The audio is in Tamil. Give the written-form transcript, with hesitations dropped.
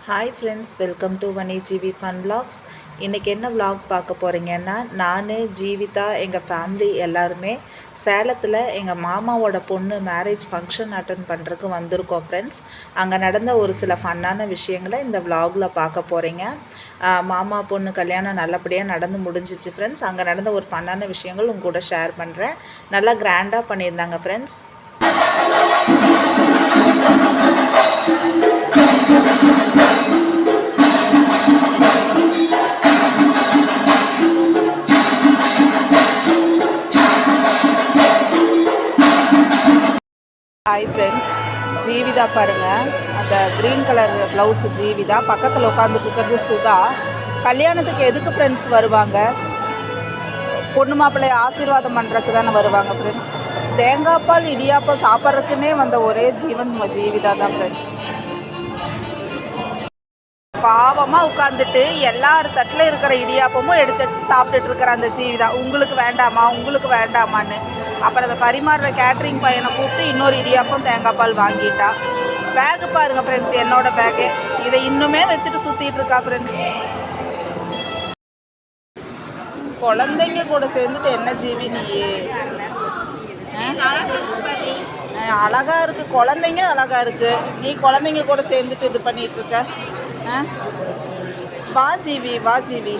Hi friends, welcome to Vani ஜிவி ஃபன் vlogs. இன்றைக்கி என்ன vlog பார்க்க போகிறீங்கன்னா, நான் ஜீவிதா எங்கள் ஃபேமிலி எல்லாருமே சேலத்தில் எங்கள் மாமாவோட பொண்ணு மேரேஜ் ஃபங்க்ஷன் அட்டன் பண்ணுறதுக்கு வந்திருக்கோம் ஃப்ரெண்ட்ஸ். அங்கே நடந்த ஒரு சில ஃபன்னான விஷயங்களை இந்த vlogல பார்க்க போகிறீங்க. மாமா பொண்ணு கல்யாணம் நல்லபடியாக நடந்து முடிஞ்சிச்சு ஃப்ரெண்ட்ஸ். அங்கே நடந்த ஒரு ஃபன்னான விஷயங்கள் உங்க கூட ஷேர் பண்ணுறேன். நல்லா கிராண்டாக பண்ணியிருந்தாங்க ஃப்ரெண்ட்ஸ். ஹாய் ஃப்ரெண்ட்ஸ், ஜீவிதா பாருங்கள். அந்த க்ரீன் கலர் ப்ளவுஸு ஜீவிதா, பக்கத்தில் உட்காந்துட்டு இருக்கிறது சுதா. கல்யாணத்துக்கு எதுக்கு ஃப்ரெண்ட்ஸ் வருவாங்க? பொண்ணு மாப்பிள்ளையை ஆசீர்வாதம் பண்ணுறதுக்கு தானே வருவாங்க ஃப்ரெண்ட்ஸ். தேங்காய் பால் இடியாப்பம் சாப்பிட்றதுக்குன்னே வந்த ஒரே ஜீவன் ஜீவிதா தான் ஃப்ரெண்ட்ஸ். பாவமாக உட்காந்துட்டு எல்லார் தட்டில் இருக்கிற இடியாப்பமும் எடுத்துட்டு சாப்பிட்டுட்டு இருக்கிற அந்த ஜீவிதா, உங்களுக்கு வேண்டாமா உங்களுக்கு வேண்டாமான்னு. அப்புறம் அதை பரிமாறுற கேட்ரிங் பையனை கூப்பிட்டு இன்னொரு இடியாப்பம் தேங்காய் பால் வாங்கிட்டா. பேகு பாருங்கள் ஃப்ரெண்ட்ஸ், என்னோடய பேகு. இதை இன்னுமே வச்சுட்டு சுற்றிட்டு இருக்கா ஃப்ரெண்ட்ஸ். குழந்தைங்க கூட சேர்ந்துட்டு என்ன ஜீவி நீயே? அழகாக இருக்குது, குழந்தைங்க அழகாக இருக்குது. நீ குழந்தைங்க கூட சேர்ந்துட்டு இது பண்ணிகிட்ருக்க. வா ஜீவி, வா ஜீவி.